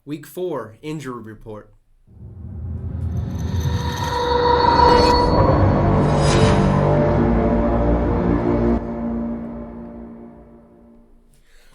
Week 4 injury report.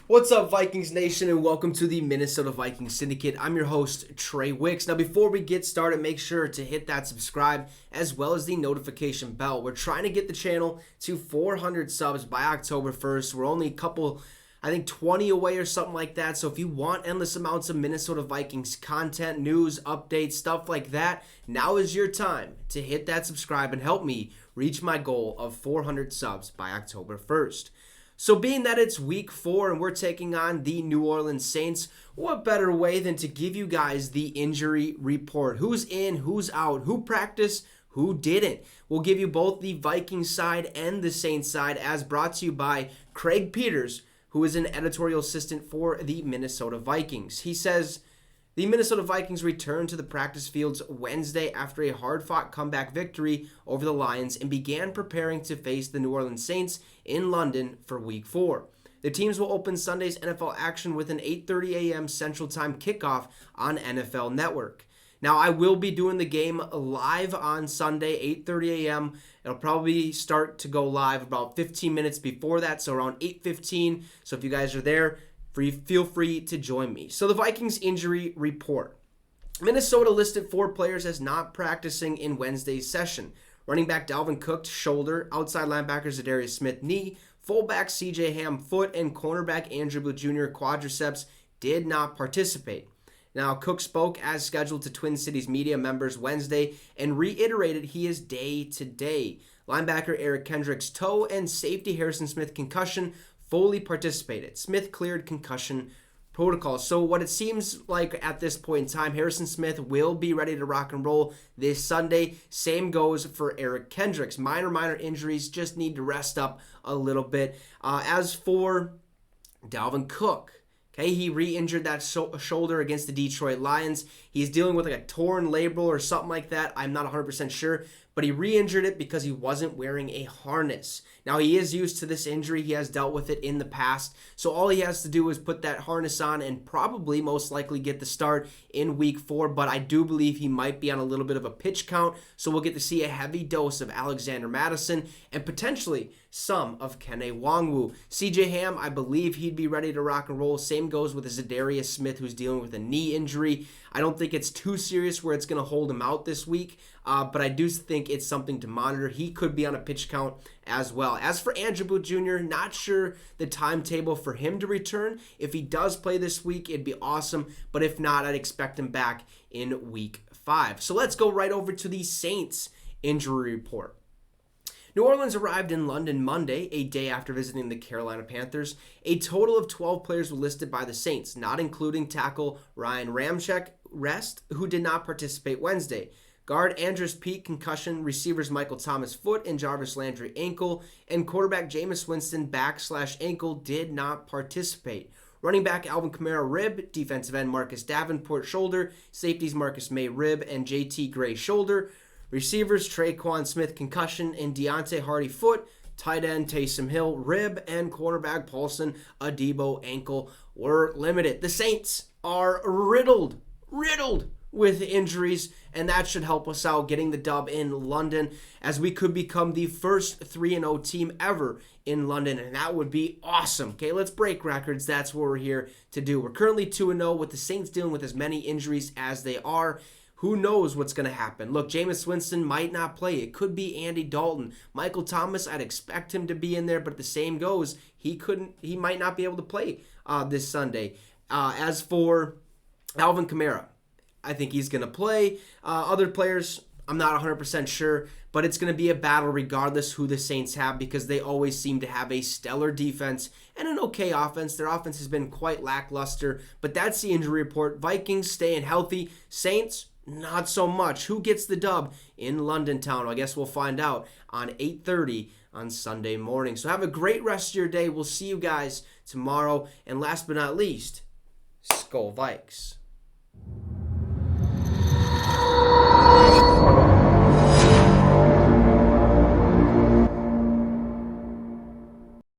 What's up, Vikings Nation, and welcome to the Minnesota Vikings Syndicate. I'm your host, Trey Wicks. Now, before we get started, make sure to hit that subscribe as well as the notification bell. We're trying to get the channel to 400 subs by October 1st. We're only a couple, 20 away or something like that. So if you want endless amounts of Minnesota Vikings content, news, updates, stuff like that, now is your time to hit that subscribe and help me reach my goal of 400 subs by October 1st. So being that it's week 4 and we're taking on the New Orleans Saints, what better way than to give you guys the injury report? Who's in, who's out, who practiced, who didn't? We'll give you both the Vikings side and the Saints side, as brought to you by Craig Peters, who is an editorial assistant for the Minnesota Vikings. He says, the Minnesota Vikings returned to the practice fields Wednesday after a hard-fought comeback victory over the Lions and began preparing to face the New Orleans Saints in London for Week 4. The teams will open Sunday's NFL action with an 8:30 a.m. Central Time kickoff on NFL Network. Now, I will be doing the game live on Sunday, 8:30 a.m. It'll probably start to go live about 15 minutes before that, so around 8:15. So if you guys are there, feel free to join me. So the Vikings injury report. Minnesota listed 4 players as not practicing in Wednesday's session. Running back Dalvin Cook, shoulder. Outside linebackers Zadarius Smith, knee. Fullback C.J. Ham, foot. And cornerback Andrew Booth Jr., quadriceps, did not participate. Now, Cook spoke as scheduled to Twin Cities media members Wednesday and reiterated he is day-to-day. Linebacker Eric Kendricks' toe and safety Harrison Smith concussion fully participated. Smith cleared concussion protocol. So what it seems like at this point in time, Harrison Smith will be ready to rock and roll this Sunday. Same goes for Eric Kendricks. Minor injuries, just need to rest up a little bit. As for Dalvin Cook, okay, he re-injured that shoulder against the Detroit Lions. He's dealing with like a torn labral or something like that. I'm not 100% sure, but he re-injured it because he wasn't wearing a harness. Now, he is used to this injury. He has dealt with it in the past. So all he has to do is put that harness on and probably most likely get the start in Week 4. But I do believe he might be on a little bit of a pitch count. So we'll get to see a heavy dose of Alexander Mattison and potentially some of Kene Nwangwu. C.J. Ham, I believe he'd be ready to rock and roll. Same goes with Zadarius Smith, who's dealing with a knee injury. I don't think it's too serious where it's going to hold him out this week, but I do think it's something to monitor. He could be on a pitch count as well. As for Andrew Booth Jr., not sure the timetable for him to return. If he does play this week, it'd be awesome, but if not, I'd expect him back in Week 5. So let's go right over to the Saints injury report. New Orleans arrived in London Monday, a day after visiting the Carolina Panthers. A total of 12 players were listed by the Saints, not including tackle Ryan Ramczyk, who did not participate Wednesday. Guard Andrus Peat, concussion. Receivers Michael Thomas, foot, and Jarvis Landry, ankle. And quarterback Jameis Winston, back/ankle, did not participate. Running back Alvin Kamara, rib. Defensive end Marcus Davenport, shoulder. Safeties Marcus May, rib, and J.T. Gray, shoulder. Receivers Traquan Smith, concussion, and Deontay Hardy, foot. Tight end Taysom Hill, rib, and cornerback Paulson Adebo, ankle, were limited. The Saints are riddled with injuries, and that should help us out getting the dub in London, as we could become the first 3-0 team ever in London, and that would be awesome. Okay, let's break records. That's what we're here to do. We're currently 2-0 with the Saints dealing with as many injuries as they are. Who knows what's going to happen? Look, Jameis Winston might not play. It could be Andy Dalton. Michael Thomas, I'd expect him to be in there, but the same goes. He might not be able to play this Sunday. As for Alvin Kamara, I think he's going to play. Other players, I'm not 100% sure, but it's going to be a battle regardless who the Saints have, because they always seem to have a stellar defense and an okay offense. Their offense has been quite lackluster, but that's the injury report. Vikings staying healthy. Saints, not so much. Who gets the dub in London town? I guess we'll find out on 8:30 on Sunday morning. So have a great rest of your day. We'll see you guys tomorrow. And last but not least, Skol Vikes.